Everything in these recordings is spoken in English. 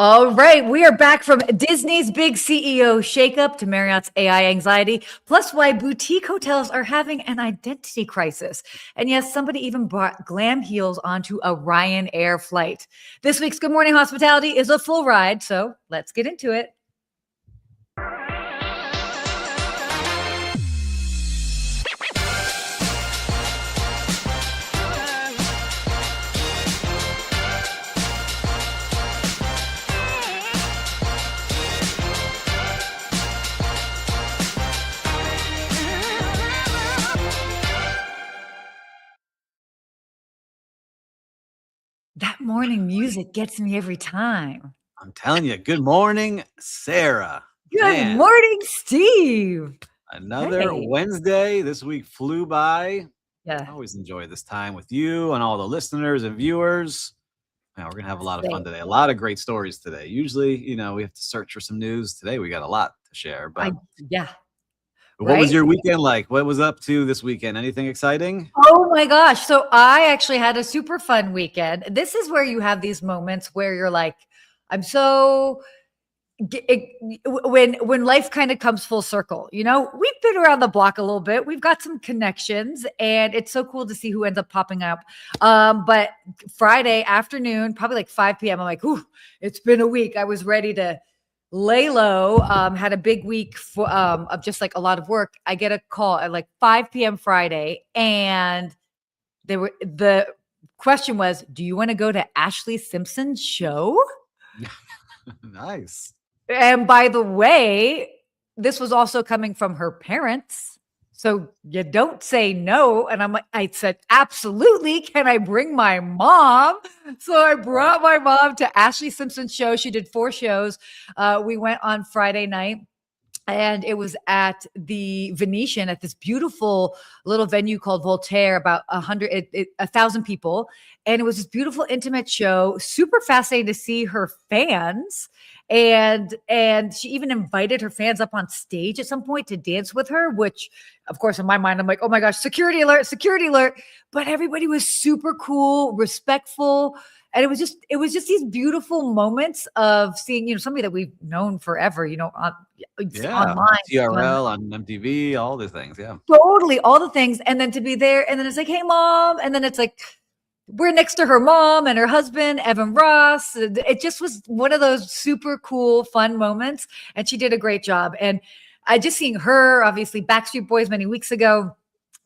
All right, we are back from Disney's big CEO shakeup to Marriott's AI anxiety, plus why boutique hotels are having an identity crisis. And yes, somebody even brought glam heels onto a Ryanair flight. This week's Good Morning Hospitality is a full ride, so let's get into it. That morning music gets me every time. I'm telling you, good morning, Sarah. Good morning, Steve. Another Wednesday. This week flew by. Yeah. I always enjoy this time with you and all the listeners and viewers. Now, we're going to have a lot of fun today. A lot of great stories today. Usually, we have to search for some news. Today, we got a lot to share. But What was your weekend like? What was up to this weekend? Anything exciting? Oh my gosh. So I actually had a super fun weekend. This is where you have these moments where you're like, I'm so when life kind of comes full circle, we've been around the block a little bit. We've got some connections and it's so cool to see who ends up popping up. But Friday afternoon, probably like 5 p.m. I'm like, ooh, it's been a week. I was ready to lay low, had a big week of just like a lot of work. I get a call at like 5 p.m. Friday, and the question was, do you want to go to Ashlee Simpson's show? Nice. And by the way, this was also coming from her parents. So you don't say no. And I said, absolutely. Can I bring my mom? So I brought my mom to Ashlee Simpson's show. She did 4 shows. We went on Friday night. And it was at the Venetian at this beautiful little venue called Voltaire, about 1,000 people. And it was this beautiful, intimate show, super fascinating to see her fans. And she even invited her fans up on stage at some point to dance with her, which, of course, in my mind, I'm like, oh my gosh, security alert, security alert. But everybody was super cool, respectful. And it was just these beautiful moments of seeing, somebody that we've known forever, online. TRL, on MTV, all these things. Yeah. Totally. All the things. And then to be there. And then it's like, hey, mom. And then it's like, we're next to her mom and her husband, Evan Ross. It just was one of those super cool, fun moments. And she did a great job. And I just seeing her, obviously, Backstreet Boys many weeks ago.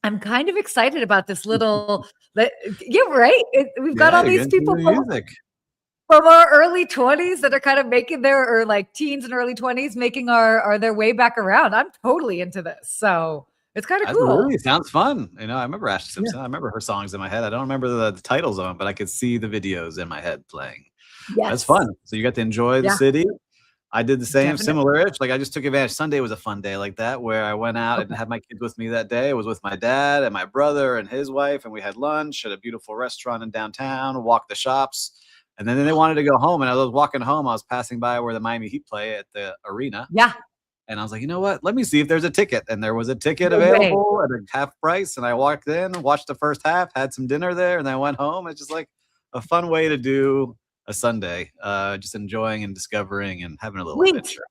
I'm kind of excited about this little, we've got all these people from our early 20s that are kind of making or like teens and early 20s making their way back around. I'm totally into this. So it's kind of cool. Really sounds fun. I remember Ashlee Simpson. I remember her songs in my head. I don't remember the titles of them, but I could see the videos in my head playing. Yes. That's fun. So you got to enjoy the city. I did the same, similar-ish. Like I just took advantage. Sunday was a fun day like that, where I went out and had my kids with me that day. I was with my dad and my brother and his wife, and we had lunch at a beautiful restaurant in downtown, walked the shops. And then they wanted to go home. And I was walking home. I was passing by where the Miami Heat play at the arena. Yeah. And I was like, you know what? Let me see if there's a ticket. And there was a ticket available at a half price. And I walked in, watched the first half, had some dinner there, and then I went home. It's just like a fun way to do a Sunday, just enjoying and discovering and having a little adventure.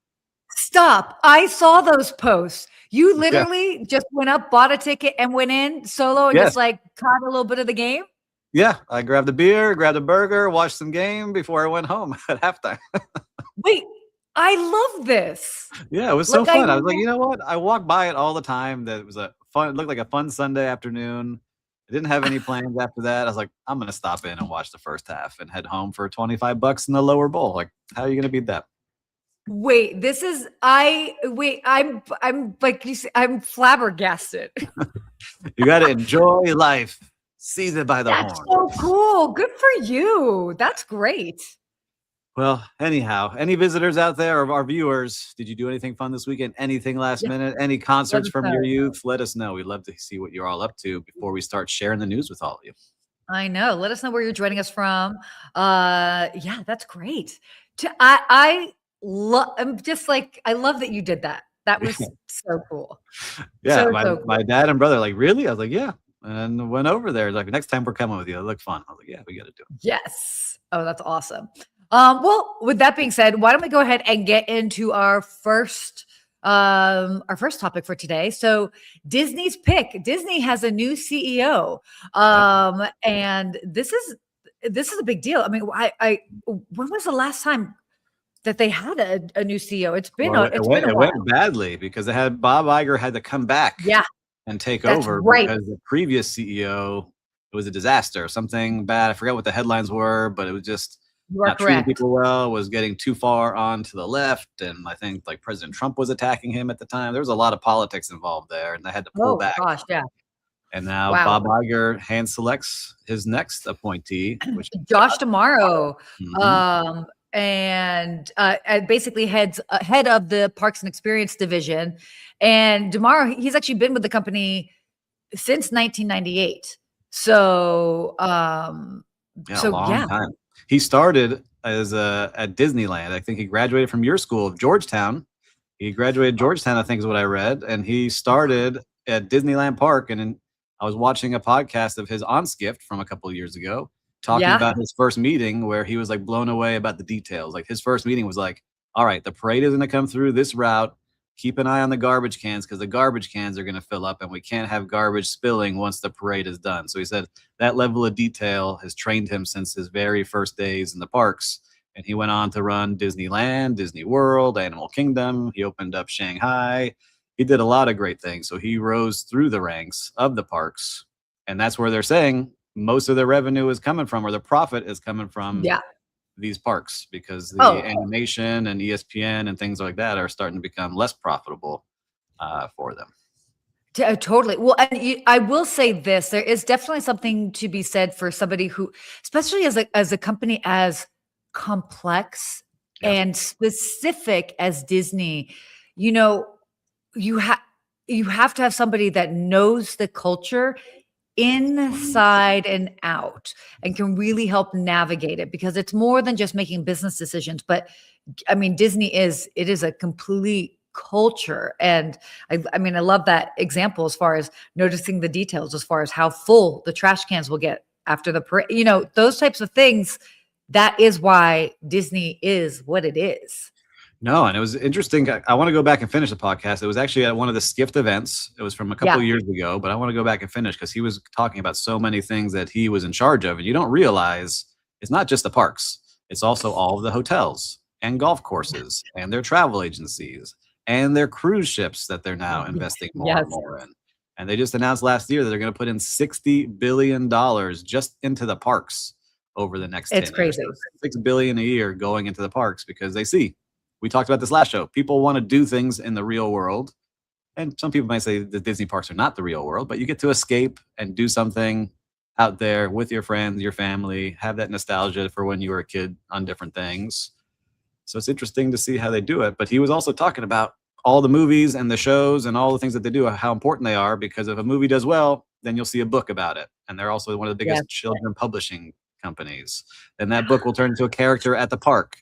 Stop. I saw those posts. You literally just went up, bought a ticket, and went in solo and just like caught a little bit of the game? Yeah. I grabbed a beer, grabbed a burger, watched some game before I went home at halftime. Wait, I love this. Yeah, it was so fun. I was like, you know what? I walk by it all the time. That it was it looked like a fun Sunday afternoon. I didn't have any plans after that. I was like, I'm going to stop in and watch the first half and head home for $25 in the lower bowl. Like, how are you going to beat that? Wait, I'm like you say, I'm flabbergasted. You got to enjoy life. Seize it by the horn. That's so cool. Good for you. That's great. Well, anyhow, any visitors out there or our viewers, did you do anything fun this weekend? Anything last minute? Any concerts from your youth? Let us know. We'd love to see what you're all up to before we start sharing the news with all of you. I know. Let us know where you're joining us from. Yeah, that's great. I'm just like, I love that you did that. That was so cool. Yeah, my dad and brother like, really? I was like, yeah. And went over there. Like, next time we're coming with you. It looked fun. I was like, yeah, we got to do it. Yes. Oh, that's awesome. Well, with that being said, why don't we go ahead and get into our first topic for today. So Disney's pick. Disney has a new CEO. And this is a big deal. I mean, when was the last time that they had a new CEO? It's been a while. It went badly because they had Bob Iger had to come back and take over because the previous CEO, it was a disaster, something bad. I forget what the headlines were, but it was just not treating people well, was getting too far onto the left. And I think like President Trump was attacking him at the time. There was a lot of politics involved there, and they had to pull back. Gosh, yeah. And now Bob Iger hand selects his next appointee, which is Josh D'Amaro. And basically head of the Parks and Experience division. And D'Amaro, he's actually been with the company since 1998. So, a long time. He started as at Disneyland. I think he graduated from your school of Georgetown. He graduated Georgetown, I think is what I read. And he started at Disneyland Park. And I was watching a podcast of his on Skift from a couple of years ago, talking about his first meeting where he was like blown away about the details. Like his first meeting was like, all right, the parade is going to come through this route. Keep an eye on the garbage cans because the garbage cans are going to fill up and we can't have garbage spilling once the parade is done. So he said that level of detail has trained him since his very first days in the parks. And he went on to run Disneyland, Disney World, Animal Kingdom. He opened up Shanghai. He did a lot of great things. So he rose through the ranks of the parks. And that's where they're saying most of their revenue is coming from, or the profit is coming from these parks, because the animation and ESPN and things like that are starting to become less profitable for them. Totally. Well, and I will say this, there is definitely something to be said for somebody who, especially as a company as complex and specific as Disney, you know, you have to have somebody that knows the culture inside and out and can really help navigate it, because it's more than just making business decisions. But I mean, Disney is a complete culture. And I mean, I love that example as far as noticing the details, as far as how full the trash cans will get after the parade, you know, those types of things. That is why Disney is what it is. No, and it was interesting. I want to go back and finish the podcast. It was actually at one of the Skift events. It was from a couple of years ago, but I want to go back and finish because he was talking about so many things that he was in charge of. And you don't realize it's not just the parks. It's also all of the hotels and golf courses and their travel agencies and their cruise ships that they're now investing more and more in. And they just announced last year that they're going to put in $60 billion just into the parks over the next 10 years. It's crazy. $6 billion a year going into the parks because they see. We talked about this last show. People want to do things in the real world. And some people might say the Disney parks are not the real world, but you get to escape and do something out there with your friends, your family, have that nostalgia for when you were a kid on different things. So it's interesting to see how they do it. But he was also talking about all the movies and the shows and all the things that they do, how important they are, because if a movie does well, then you'll see a book about it. And they're also one of the biggest children publishing companies. And that book will turn into a character at the park.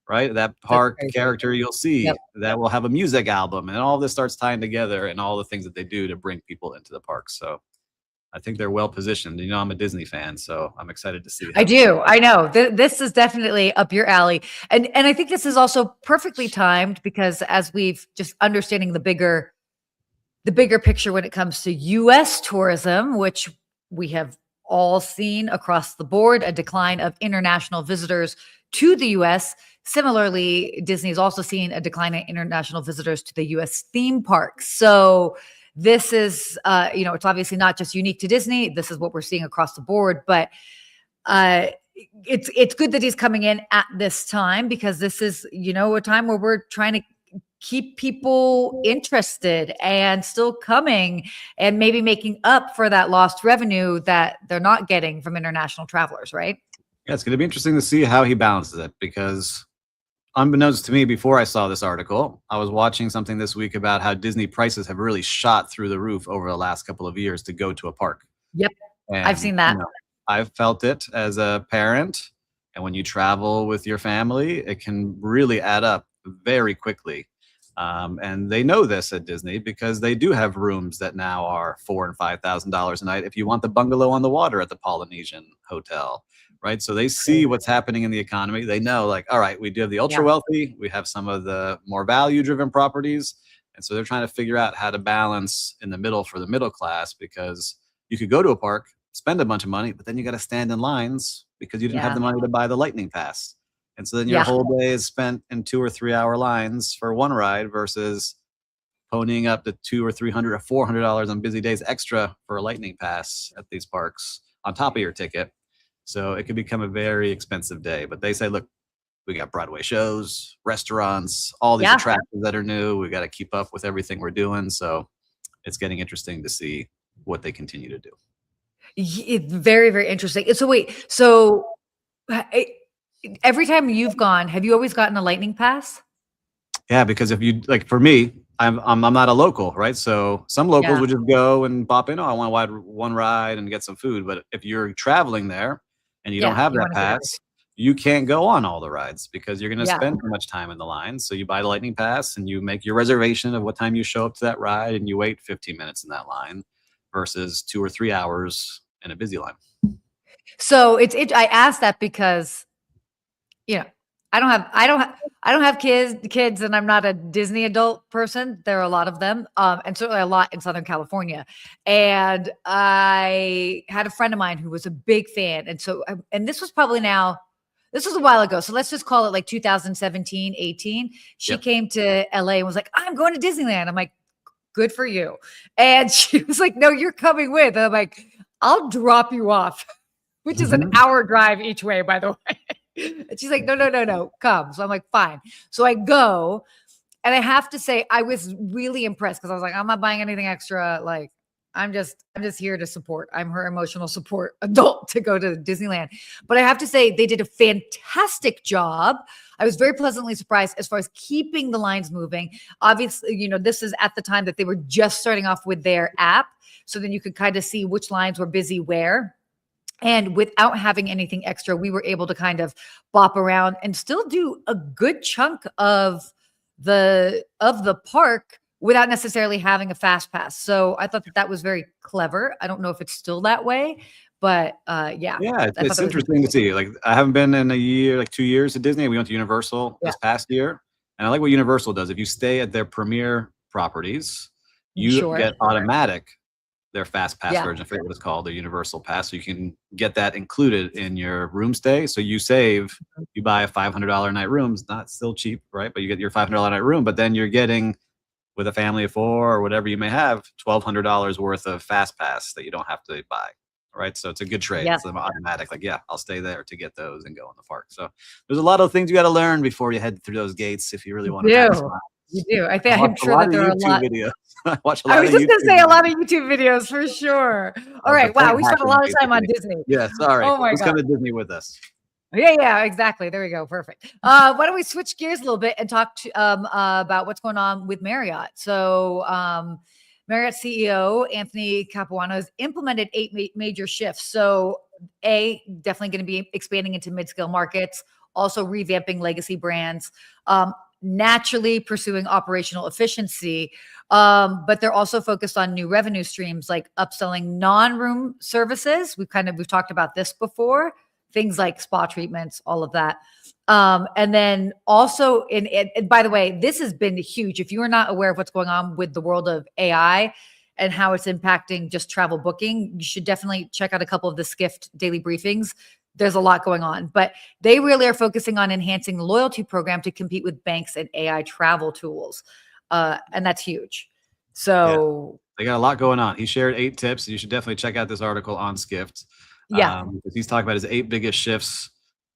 Right? That park character you'll see that will have a music album, and all this starts tying together and all the things that they do to bring people into the park. So I think they're well positioned. You know, I'm a Disney fan, so I'm excited to see. I do. I know this is definitely up your alley. And I think this is also perfectly timed because as we've just understanding the bigger picture when it comes to US tourism, which we have all seen across the board, a decline of international visitors to the US. Similarly, Disney is also seeing a decline in international visitors to the U.S. theme parks. So this is, it's obviously not just unique to Disney. This is what we're seeing across the board. But it's good that he's coming in at this time because this is, a time where we're trying to keep people interested and still coming and maybe making up for that lost revenue that they're not getting from international travelers, right? Yeah, it's going to be interesting to see how he balances it because unbeknownst to me, before I saw this article, I was watching something this week about how Disney prices have really shot through the roof over the last couple of years to go to a park. Yep. And, I've seen that. I've felt it as a parent. And when you travel with your family, it can really add up very quickly. And they know this at Disney because they do have rooms that now are $4,000 and $5,000 a night. If you want the bungalow on the water at the Polynesian Hotel, right? So they see what's happening in the economy. They know, like, all right, we do have the ultra wealthy, we have some of the more value driven properties. And so they're trying to figure out how to balance in the middle for the middle class, because you could go to a park, spend a bunch of money, but then you got to stand in lines because you didn't have the money to buy the lightning pass. And so then your whole day is spent in 2 or 3 hour lines for one ride versus ponying up to $200 or $300 or $400 on busy days extra for a lightning pass at these parks on top of your ticket. So it could become a very expensive day. But they say, look, we got Broadway shows, restaurants, all these attractions that are new. We got to keep up with everything we're doing. So it's getting interesting to see what they continue to do. It's very, very interesting. So wait, so every time you've gone, have you always gotten a lightning pass? Yeah, because if you, like, for me, I'm not a local, right? So some locals would just go and pop in. Oh, I want to one ride and get some food. But if you're traveling there and you don't have that pass, you can't go on all the rides because you're going to spend too much time in the line. So you buy the lightning pass and you make your reservation of what time you show up to that ride, and you wait 15 minutes in that line versus 2 or 3 hours in a busy line. So I asked that because, you know, I don't have kids, and I'm not a Disney adult person. There are a lot of them, and certainly a lot in Southern California. And I had a friend of mine who was a big fan, and so, and this was a while ago. So let's just call it like 2017, 18. She came to LA and was like, I'm going to Disneyland. I'm like, good for you. And she was like, no, you're coming with. And I'm like, I'll drop you off, which is an hour drive each way, by the way. And she's like, no, come. So I'm like, fine. So I go, and I have to say, I was really impressed because I was like, I'm not buying anything extra. Like, I'm just here to support. I'm her emotional support adult to go to Disneyland. But I have to say, they did a fantastic job. I was very pleasantly surprised as far as keeping the lines moving. Obviously, you know, this is at the time that they were just starting off with their app. So then you could kind of see which lines were busy where. And without having anything extra, we were able to kind of bop around and still do a good chunk of the park without necessarily having a fast pass. So I thought that was very clever. I don't know if it's still that way, but yeah. It's interesting to see. Like, I haven't been in a year, like 2 years at Disney. We went to Universal this past year, and I like what Universal does. If you stay at their premier properties, you get automatic their fast pass version. I forget what it's called, the Universal Pass. So you can get that included in your room stay. So you save, you buy a $500 night room. It's not still cheap, right? But you get your $500 night room, but then you're getting, with a family of 4 or whatever you may have, $1,200 worth of fast pass that you don't have to buy. Right. So it's a good trade. It's automatic. Like, I'll stay there to get those and go in the park. So there's a lot of things you got to learn before you head through those gates if you really want to. You do. I'm sure that there are a lot. Videos. I was just going to say a lot of YouTube videos for sure. All right. Wow. We spent a lot of time on Disney. Yeah. Sorry. Oh my God. Let's come to Disney with us. Yeah, exactly. There we go. Perfect. Why don't we switch gears a little bit and talk about what's going on with Marriott? So Marriott CEO Anthony Capuano has implemented 8 major shifts. So definitely going to be expanding into mid-scale markets, also revamping legacy brands, naturally pursuing operational efficiency. But they're also focused on new revenue streams like upselling non-room services. We've talked about this before, things like spa treatments, all of that. And then also and by the way, this has been huge. If you are not aware of what's going on with the world of AI and how it's impacting just travel booking, you should definitely check out a couple of the Skift daily briefings. There's a lot going on, but they really are focusing on enhancing the loyalty program to compete with banks and AI travel tools. And that's huge. So they got a lot going on. He shared 8 tips. You should definitely check out this article on Skift. Because he's talking about his 8 biggest shifts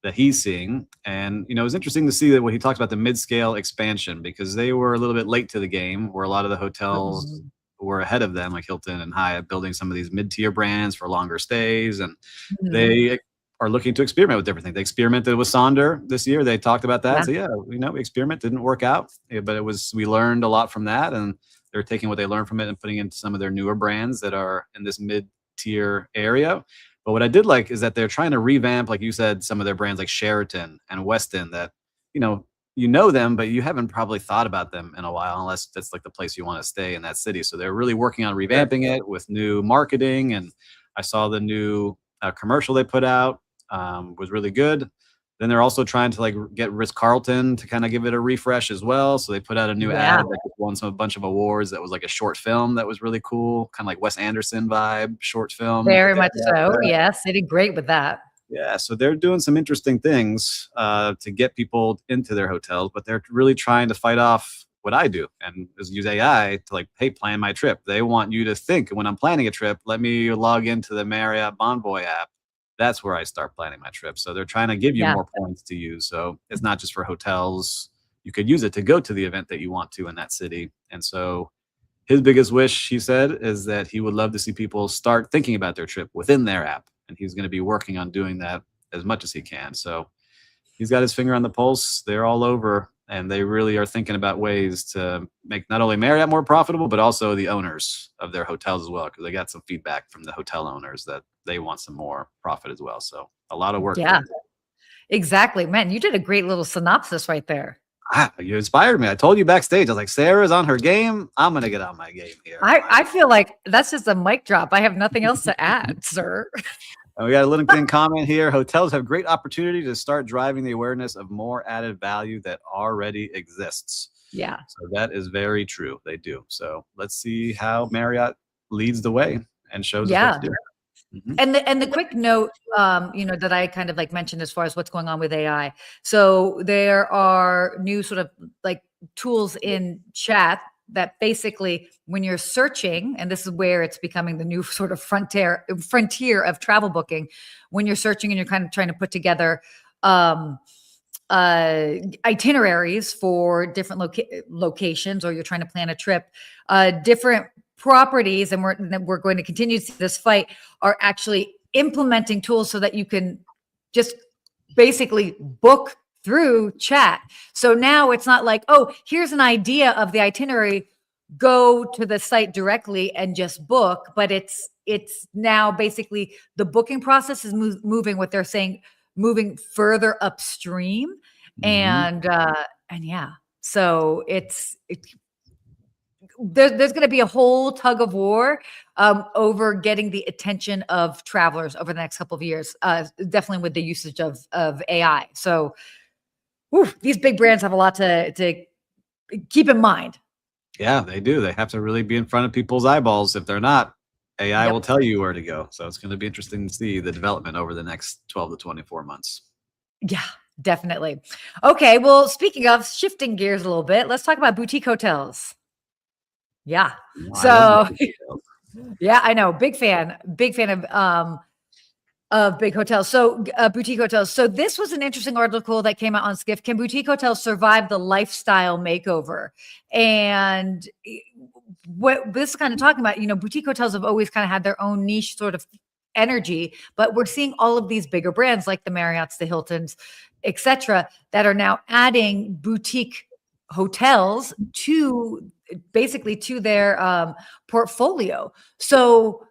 that he's seeing. And, you know, it was interesting to see that when he talks about the mid-scale expansion, because they were a little bit late to the game, where a lot of the hotels were ahead of them, like Hilton and Hyatt, building some of these mid-tier brands for longer stays. And they are looking to experiment with different things. They experimented with Sonder this year. They talked about that. So experiment didn't work out, but we learned a lot from that. And they're taking what they learned from it and putting into some of their newer brands that are in this mid-tier area. But what I did like is that they're trying to revamp, like you said, some of their brands like Sheraton and Westin that, you know them, but you haven't probably thought about them in a while, unless that's like the place you want to stay in that city. So they're really working on revamping it with new marketing. And I saw the new commercial they put out was really good. Then they're also trying to like get Ritz-Carlton to kind of give it a refresh as well. So they put out a new ad that won a bunch of awards. That was like a short film that was really cool, kind of like Wes Anderson vibe short film. Very much so. Yes, they did great with that. Yeah, so they're doing some interesting things to get people into their hotels, but they're really trying to fight off what I do and is use AI to like, hey, plan my trip. They want you to think when I'm planning a trip, let me log into the Marriott Bonvoy app. That's where I start planning my trip. So they're trying to give you more points to use. So it's not just for hotels. You could use it to go to the event that you want to in that city. And so his biggest wish, he said, is that he would love to see people start thinking about their trip within their app. And he's going to be working on doing that as much as he can. So he's got his finger on the pulse. They're all over. And they really are thinking about ways to make not only Marriott more profitable, but also the owners of their hotels as well. Because they got some feedback from the hotel owners that they want some more profit as well. So a lot of work. Yeah, exactly. Man, you did a great little synopsis right there. You inspired me. I told you backstage, I was like, Sarah's on her game. I'm going to get on my game here. I feel like that's just a mic drop. I have nothing else to add, sir. And we got a LinkedIn comment here. Hotels have great opportunity to start driving the awareness of more added value that already exists. Yeah. So that is very true. They do. So let's see how Marriott leads the way and shows us what to do. Mm-hmm. And the quick note, that I kind of like mentioned as far as what's going on with AI. So there are new sort of like tools in chat that basically when you're searching, and this is where it's becoming the new sort of frontier of travel booking, when you're searching and you're kind of trying to put together itineraries for different locations, or you're trying to plan a trip, different properties, and we're going to continue to see this fight, are actually implementing tools so that you can just basically book through chat. So now it's not like, oh, here's an idea of the itinerary, go to the site directly and just book, but it's now basically the booking process is moving, what they're saying, moving further upstream. And yeah, so there's going to be a whole tug of war over getting the attention of travelers over the next couple of years, definitely with the usage of AI. So these big brands have a lot to keep in mind. Yeah, they do. They have to really be in front of people's eyeballs. If they're not, AI will tell you where to go. So it's going to be interesting to see the development over the next 12 to 24 months. Yeah, definitely. Okay, well, speaking of shifting gears a little bit, let's talk about boutique hotels. Yeah. So yeah, I know. Big fan of big hotels. So boutique hotels. So this was an interesting article that came out on Skift. Can boutique hotels survive the lifestyle makeover? And what this is kind of talking about, boutique hotels have always kind of had their own niche sort of energy, but we're seeing all of these bigger brands like the Marriotts, the Hiltons, etc., that are now adding boutique hotels to their portfolio. So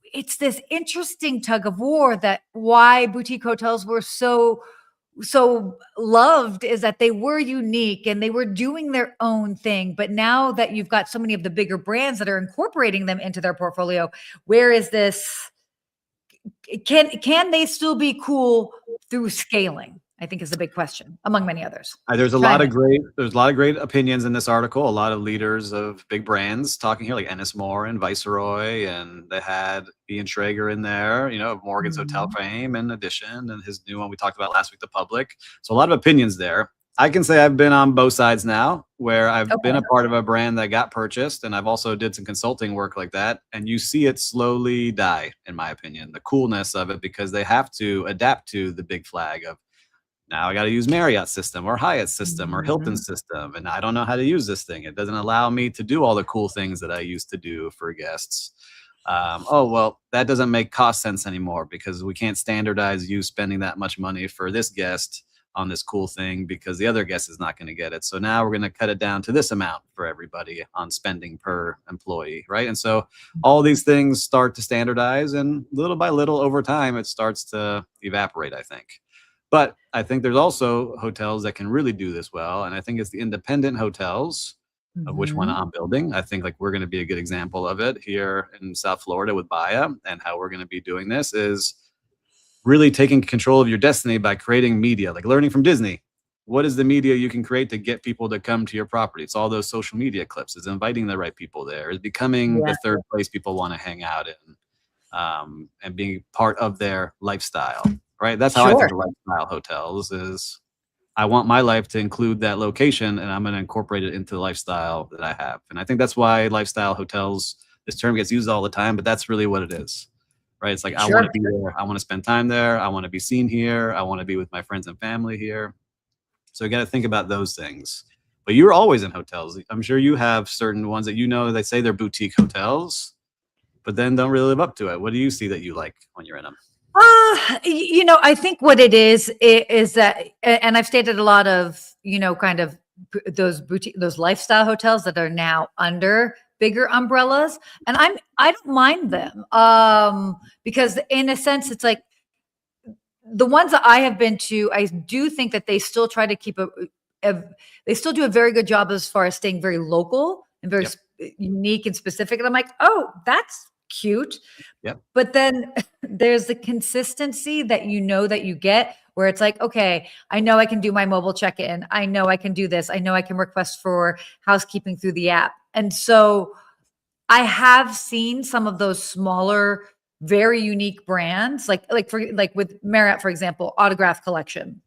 it's this interesting tug of war that why boutique hotels were so loved is that they were unique and they were doing their own thing. But now that you've got so many of the bigger brands that are incorporating them into their portfolio, where is this? Can they still be cool through scaling? I think is the big question, among many others. There's a lot of great opinions in this article. A lot of leaders of big brands talking here, like Ennis Moore and Viceroy, and they had Ian Schrager in there, of Morgan's Hotel fame in addition, and his new one we talked about last week, The Public. So a lot of opinions there. I can say I've been on both sides now, where I've been a part of a brand that got purchased, and I've also did some consulting work like that. And you see it slowly die, in my opinion, the coolness of it, because they have to adapt to the big flag of, now I got to use Marriott's system or Hyatt's system or Hilton's system. And I don't know how to use this thing. It doesn't allow me to do all the cool things that I used to do for guests. That doesn't make cost sense anymore because we can't standardize you spending that much money for this guest on this cool thing because the other guest is not going to get it. So now we're going to cut it down to this amount for everybody on spending per employee, right? And so all these things start to standardize, and little by little over time, it starts to evaporate, I think. But I think there's also hotels that can really do this well. And I think it's the independent hotels, of which one I'm building. I think like we're going to be a good example of it here in South Florida with Bahia, and how we're going to be doing this is really taking control of your destiny by creating media, like learning from Disney. What is the media you can create to get people to come to your property? It's all those social media clips. It's inviting the right people there. It's becoming the third place people want to hang out in, and being part of their lifestyle, right? That's how I think of lifestyle hotels is I want my life to include that location, and I'm going to incorporate it into the lifestyle that I have. And I think that's why lifestyle hotels, this term gets used all the time, but that's really what it is, right? It's like, I want to be there. I want to spend time there. I want to be seen here. I want to be with my friends and family here. So you got to think about those things. But you're always in hotels. I'm sure you have certain ones that, they say they're boutique hotels, but then don't really live up to it. What do you see that you like when you're in them? I think what it is that, and I've stayed at a lot of, kind of those boutique, those lifestyle hotels that are now under bigger umbrellas. And I don't mind them. Because in a sense, it's like the ones that I have been to, I do think that they still try to keep they still do a very good job as far as staying very local and very unique and specific. And I'm like, oh, that's cute. Yep. But then there's the consistency that that you get where it's like, okay, I know I can do my mobile check-in. I know I can do this. I know I can request for housekeeping through the app. And so I have seen some of those smaller, very unique brands, like with Marriott, for example, Autograph Collection.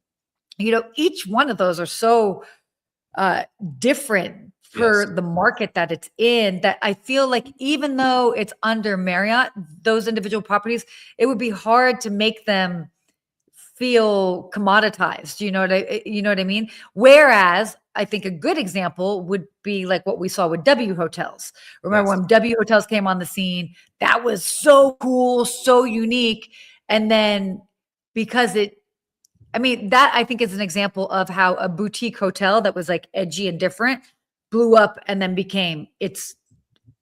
Each one of those are so different for the market that it's in, that I feel like even though it's under Marriott, those individual properties, it would be hard to make them feel commoditized. You know what I mean? Whereas I think a good example would be like what we saw with W Hotels. Remember when W Hotels came on the scene? That was so cool, so unique. And then because that I think is an example of how a boutique hotel that was like edgy and different blew up and then it's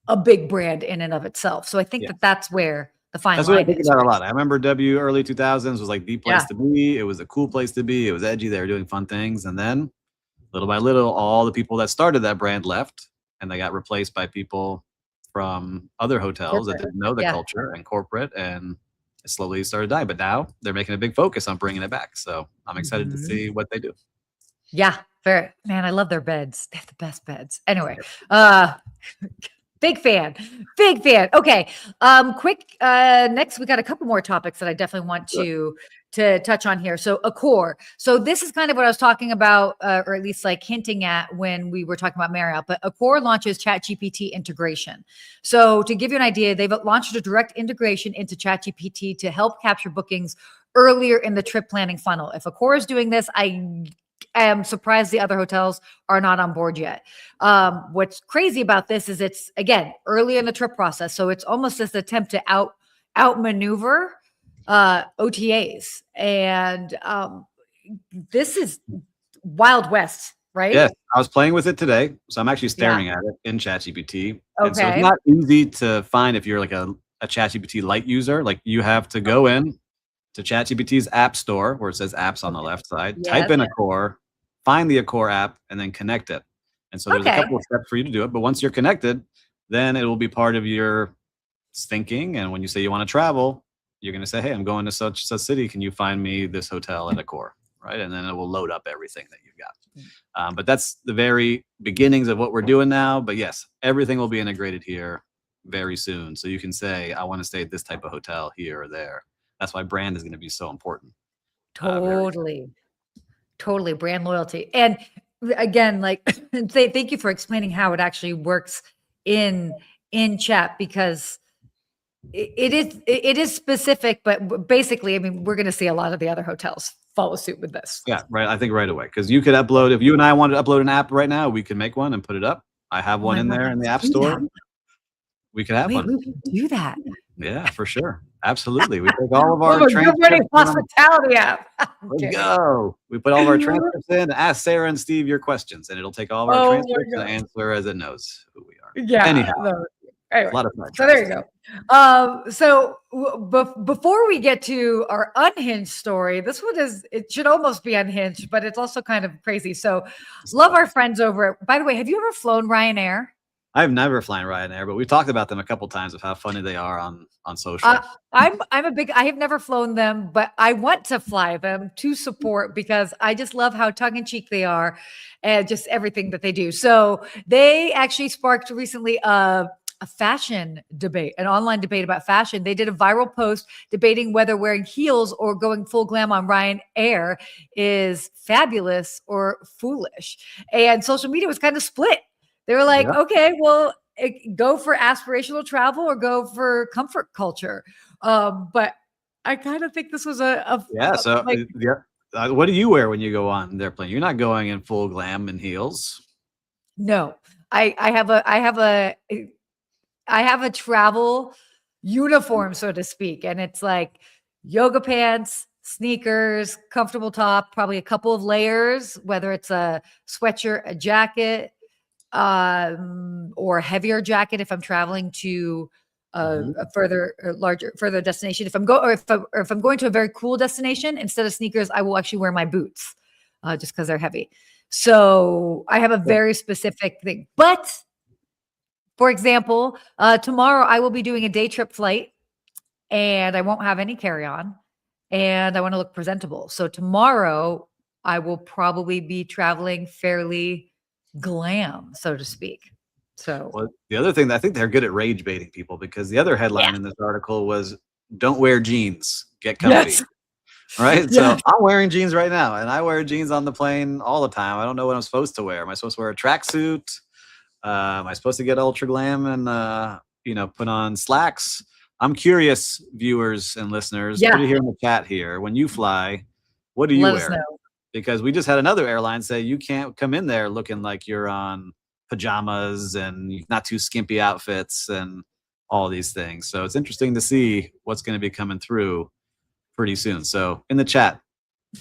a big brand in and of itself. So I think that's where the fine line is. That's what I think about a lot. I remember W early 2000s was like the place to be. It was a cool place to be. It was edgy. They were doing fun things. And then little by little, all the people that started that brand left, and they got replaced by people from other hotels that didn't know the culture and corporate, and it slowly started dying. But now they're making a big focus on bringing it back. So I'm excited to see what they do. Yeah, fair. Man, I love their beds. They have the best beds. Anyway, big fan. Okay. Quick, next we got a couple more topics that I definitely want to touch on here. So Accor. So this is kind of what I was talking about, or at least like hinting at when we were talking about Marriott, but Accor launches ChatGPT integration. So to give you an idea, they've launched a direct integration into ChatGPT to help capture bookings earlier in the trip planning funnel. If Accor is doing this, I am surprised the other hotels are not on board yet. What's crazy about this is it's, again, early in the trip process. So it's almost this attempt to outmaneuver OTAs. And this is Wild West, right? Yes, I was playing with it today. So I'm actually staring at it in ChatGPT. And so it's not easy to find if you're like a ChatGPT light user. Like you have to go in to ChatGPT's app store where it says apps on the left side, type in Accor, find the Accor app, and then connect it. And so there's a couple of steps for you to do it. But once you're connected, then it will be part of your thinking. And when you say you want to travel, you're going to say, hey, I'm going to such city. Can you find me this hotel at Accor? Right. And then it will load up everything that you've got. But that's the very beginnings of what we're doing now. But yes, everything will be integrated here very soon. So you can say, I want to stay at this type of hotel here or there. That's why brand is going to be so important. Totally. Brand loyalty. And again, like thank you for explaining how it actually works in chat, because it is specific, but basically, we're going to see a lot of the other hotels follow suit with this. Yeah, right. I think right away, because you could upload, if you and I wanted to upload an app right now, we can make one and put it up. I have one in there in the app store. We could have one. We can do that. Yeah, for sure. Absolutely. We take all of our transcripts. Hospitality app. Let's go. We put all of our transcripts in. Ask Sarah and Steve your questions, and it'll take all of our transcripts and answer as it knows who we are. Yeah. Anyhow, anyway, a lot of fun. So there you go. So before we get to our unhinged story, this one it should almost be unhinged, but it's also kind of crazy. So love our friends over. By the way, have you ever flown Ryanair? I've never flown Ryanair, but we've talked about them a couple times of how funny they are on social. I have never flown them, but I want to fly them to support because I just love how tongue in cheek they are and just everything that they do. So they actually sparked recently a fashion debate, an online debate about fashion. They did a viral post debating whether wearing heels or going full glam on Ryanair is fabulous or foolish. And social media was kind of split. They were like, okay, well, go for aspirational travel or go for comfort culture. But I kind of think this was what do you wear when you go on their plane? You're not going in full glam and heels. No, I have a travel uniform, so to speak. And it's like yoga pants, sneakers, comfortable top, probably a couple of layers, whether it's a sweatshirt, a jacket, or a heavier jacket if I'm traveling to a further destination. If I'm going to a very cool destination, instead of sneakers, I will actually wear my boots, just because they're heavy. So I have a very specific thing. But for example, tomorrow I will be doing a day trip flight, and I won't have any carry-on, and I want to look presentable. So tomorrow I will probably be traveling fairly glam, so to speak. So the other thing, I think they're good at rage baiting people, because the other headline in this article was, "Don't wear jeans, get comfy." Yes. Right. Yes. So I'm wearing jeans right now, and I wear jeans on the plane all the time. I don't know what I'm supposed to wear. Am I supposed to wear a tracksuit? Am I supposed to get ultra glam and put on slacks? I'm curious, viewers and listeners. Put it here in the chat here. When you fly, what do you Let wear? us know. Because we just had another airline say you can't come in there looking like you're on pajamas and not too skimpy outfits and all these things. So it's interesting to see what's going to be coming through pretty soon. So in the chat,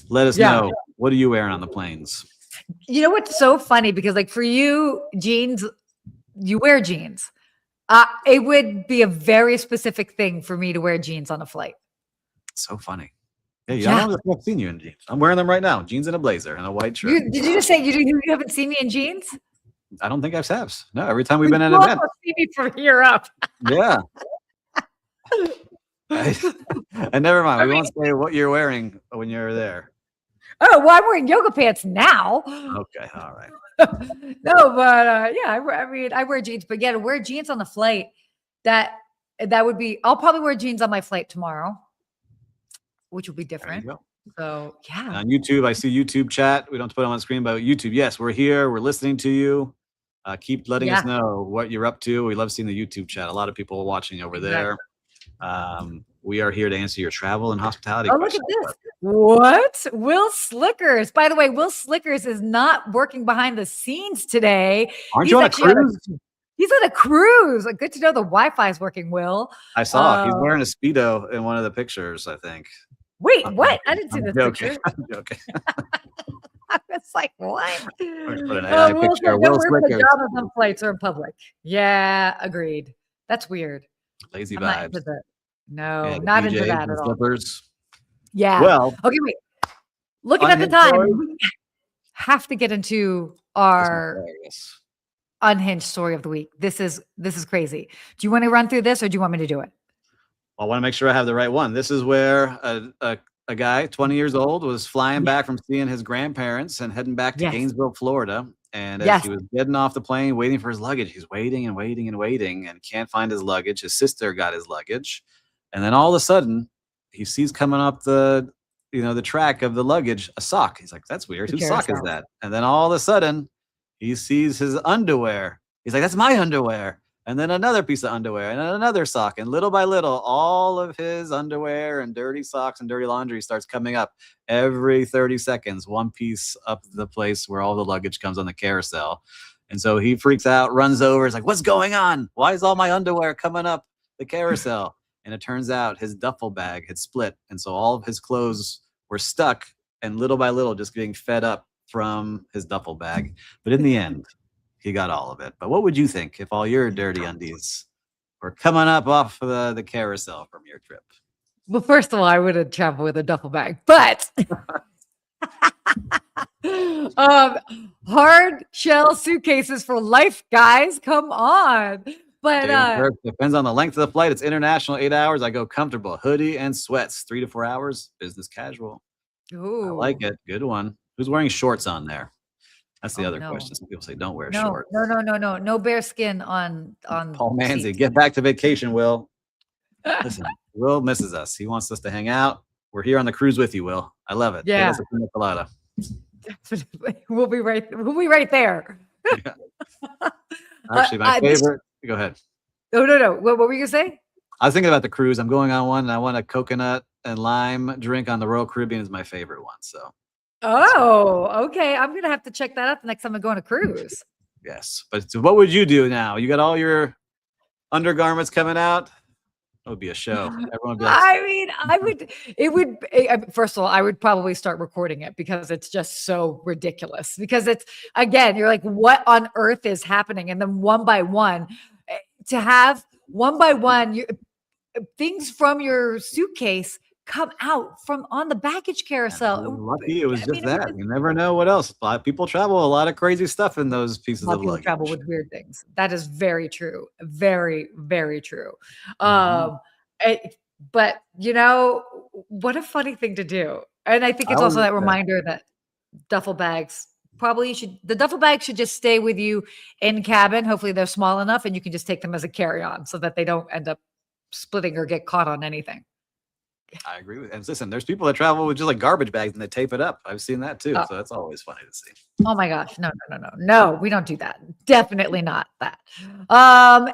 let us know, what are you wearing on the planes? You know what's so funny? Because like for you, jeans, you wear jeans. It would be a very specific thing for me to wear jeans on a flight. So funny. Hey, I don't know if I've seen you in jeans. I'm wearing them right now. Jeans and a blazer and a white shirt. Did you just say you haven't seen me in jeans? I don't think I've have. No, every time we've been at an event. See me from here up. Yeah. And never mind. We won't say what you're wearing when you're there. Oh, well, I'm wearing yoga pants now. Okay. All right. No, but I wear jeans, but to wear jeans on the flight, that would be, I'll probably wear jeans on my flight tomorrow, which will be different. So yeah. On YouTube, I see YouTube chat. We don't have to put it on the screen, but YouTube, yes, we're here. We're listening to you. Keep letting us know what you're up to. We love seeing the YouTube chat. A lot of people watching over there. We are here to answer your travel and hospitality questions. Look at this. What? Will Slickers. By the way, Will Slickers is not working behind the scenes today. Aren't you on a cruise? He's on a cruise. Good to know the Wi-Fi is working, Will. I saw he's wearing a Speedo in one of the pictures, I think. Wait, what? I didn't see this picture. I'm joking. I was like, what? Put an AI picture. Will Slickers. Pajamas on flights or in public. Yeah, agreed. That's weird. Lazy vibes. No, not into that at all. Slippers. Yeah. Well, okay, wait. Looking at the time, we have to get into our unhinged story of the week. This is crazy. Do you want to run through this, or do you want me to do it? I want to make sure I have the right one. This is where a guy, 20 years old, was flying back from seeing his grandparents and heading back to Gainesville, Florida. And as he was getting off the plane, waiting for his luggage, he's waiting and waiting and waiting and can't find his luggage. His sister got his luggage. And then all of a sudden, he sees coming up the track of the luggage, a sock. He's like, that's weird. Whose sock is that? And then all of a sudden, he sees his underwear. He's like, that's my underwear. And then another piece of underwear and then another sock. And little by little, all of his underwear and dirty socks and dirty laundry starts coming up every 30 seconds, one piece up the place where all the luggage comes on the carousel. And so he freaks out, runs over. He's like, what's going on? Why is all my underwear coming up the carousel? And it turns out his duffel bag had split. And so all of his clothes were stuck and little by little just getting fed up from his duffel bag. But in the end, he got all of it. But what would you think if all your dirty undies were coming up off the carousel from your trip? Well, first of all, I would have traveled with a duffel bag. But hard shell suitcases for life, guys. Come on. But depends on the length of the flight. It's international, 8 hours. I go comfortable. Hoodie and sweats, 3 to 4 hours. Business casual. ooh. I like it. Good one. Who's wearing shorts on there? That's the other no. question. Some people say don't wear No, shorts. no bare skin on Paul Manzi, seats. get back to vacation, Will. Listen, Will misses us. He wants us to hang out. We're here on the cruise with you, Will. I love it. Yeah. Get us a pina colada. Definitely. We'll be right there. Yeah. Actually, my favorite. Go ahead. No. What were you gonna say? I was thinking about the cruise. I'm going on one, and I want a coconut and lime drink on the Royal Caribbean is my favorite one. So. Oh, okay. I'm gonna have to check that out the next time I go on a cruise. Yes, but so what would you do now? You got all your undergarments coming out. That would be a show. Everyone would be like, I mean, first of all, I would probably start recording it because it's just so ridiculous. Because it's, again, you're like, what on earth is happening? And then one by one, to have one by one, things from your suitcase come out from on the baggage carousel. Lucky it was just that. You never know what else. People travel a lot of crazy stuff in those pieces of luggage. Travel with weird things. That is very true. Very, very true. But what a funny thing to do. And I think it's also that reminder that duffel bags the duffel bag should just stay with you in cabin. Hopefully they're small enough and you can just take them as a carry-on so that they don't end up splitting or get caught on anything. I agree with. And listen, there's people that travel with just like garbage bags and they tape it up. I've seen that too, so that's always funny to see. Oh my gosh, no, we don't do that. Definitely not that.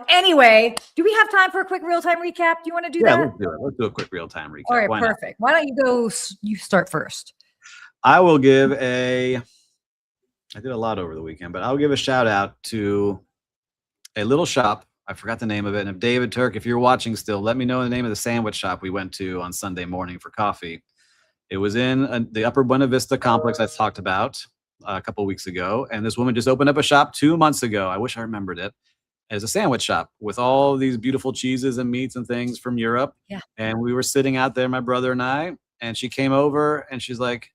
Anyway, do we have time for a quick real-time recap? Do you want to do that? Let's do it. Let's do a quick real-time recap. All right, perfect. Why don't you go? You start first. I will give I did a lot over the weekend, but I'll give a shout out to a little shop. I forgot the name of it. And if David Turk, if you're watching still, let me know the name of the sandwich shop we went to on Sunday morning for coffee. It was in the Upper Buena Vista complex I talked about a couple of weeks ago. And this woman just opened up a shop 2 months ago. I wish I remembered it. As a sandwich shop with all these beautiful cheeses and meats and things from Europe. Yeah. And we were sitting out there, my brother and I, and she came over and she's like,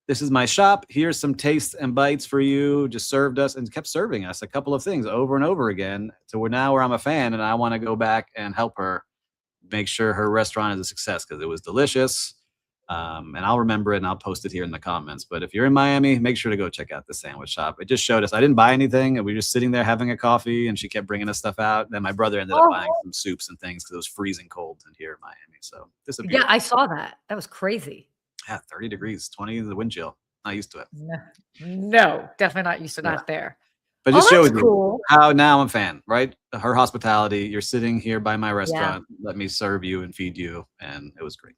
this is my shop. Here's some tastes and bites for you. Just served us and kept serving us a couple of things over and over again. So we're now where I'm a fan and I want to go back and help her make sure her restaurant is a success because it was delicious. And I'll remember it and I'll post it here in the comments. But if you're in Miami, make sure to go check out the sandwich shop. It just showed us. I didn't buy anything. And we were just sitting there having a coffee and she kept bringing us stuff out. Then my brother ended up buying some soups and things because it was freezing cold in here in Miami. So yeah, I saw that. That was crazy. Yeah, 30 degrees, 20 in the wind chill. Not used to it. No, definitely not used to not there. But just shows you how now I'm a fan, right? Her hospitality. You're sitting here by my restaurant. Yeah. Let me serve you and feed you. And it was great.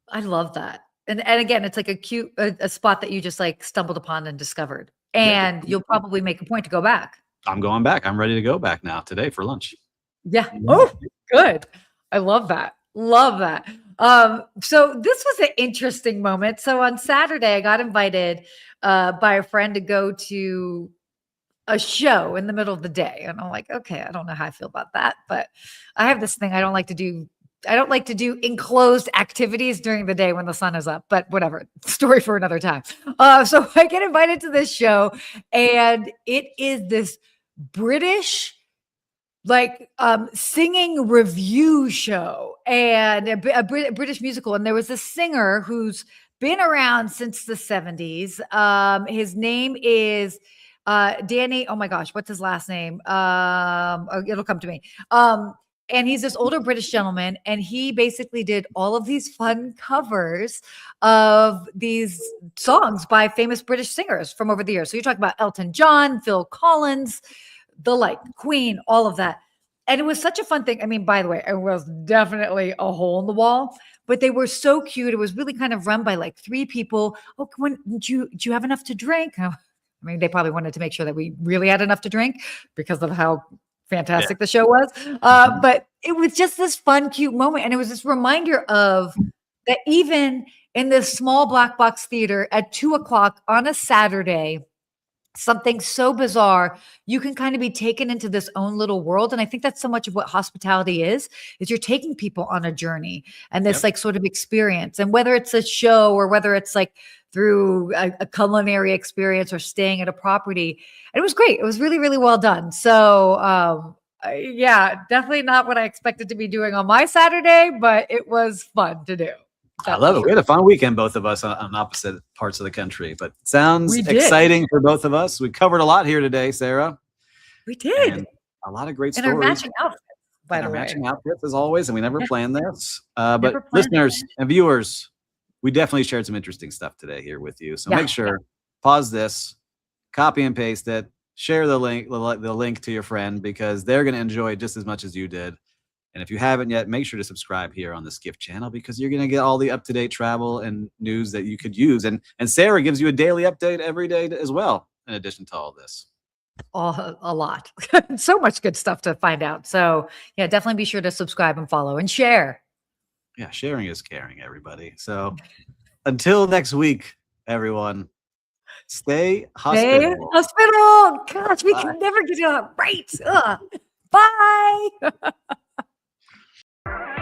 I love that. And again, it's like a cute a spot that you just like stumbled upon and discovered. And you'll probably make a point to go back. I'm going back. I'm ready to go back now today for lunch. Yeah. Oh, good. I love that. Love that. So this was an interesting moment. So on Saturday, I got invited by a friend to go to a show in the middle of the day. And I'm like, okay, I don't know how I feel about that, but I have this thing I don't like to do. I don't like to do enclosed activities during the day when the sun is up, but whatever, story for another time. So I get invited to this show and it is this British singing review show and a British musical. And there was a singer who's been around since the 70s. His name is Danny. Oh my gosh, what's his last name? It'll come to me. And he's this older British gentleman, and he basically did all of these fun covers of these songs by famous British singers from over the years. So you're talking about Elton John, Phil Collins, Queen, all of that. And it was such a fun thing. I mean, by the way, it was definitely a hole in the wall, but they were so cute. It was really kind of run by like 3 people. Oh, do you have enough to drink? I mean, they probably wanted to make sure that we really had enough to drink because of how fantastic the show was. But it was just this fun, cute moment. And it was this reminder of that even in this small black box theater at 2:00 on a Saturday, something so bizarre, you can kind of be taken into this own little world. And I think that's so much of what hospitality is you're taking people on a journey and this like sort of experience. And whether it's a show or whether it's like through a culinary experience or staying at a property, and it was great. It was really, really well done. So, yeah, definitely not what I expected to be doing on my Saturday, but it was fun to do. I love it. We had a fun weekend, both of us on opposite parts of the country, but sounds exciting for both of us. We covered a lot here today, Sarah. We did. And a lot of great and stories. Our matching outfits, by the way. Matching outfits as always, and we never planned this. But listeners and viewers, we definitely shared some interesting stuff today here with you. So make sure, pause this, copy and paste it, share the link to your friend because they're going to enjoy it just as much as you did. And if you haven't yet, make sure to subscribe here on the Skift channel because you're going to get all the up-to-date travel and news that you could use. And Sarah gives you a daily update every day as well, in addition to all this. A lot. So much good stuff to find out. So yeah, definitely be sure to subscribe and follow and share. Yeah, sharing is caring, everybody. So until next week, everyone, stay hospitable. Stay hospitable. Gosh, we can never get it right. Bye.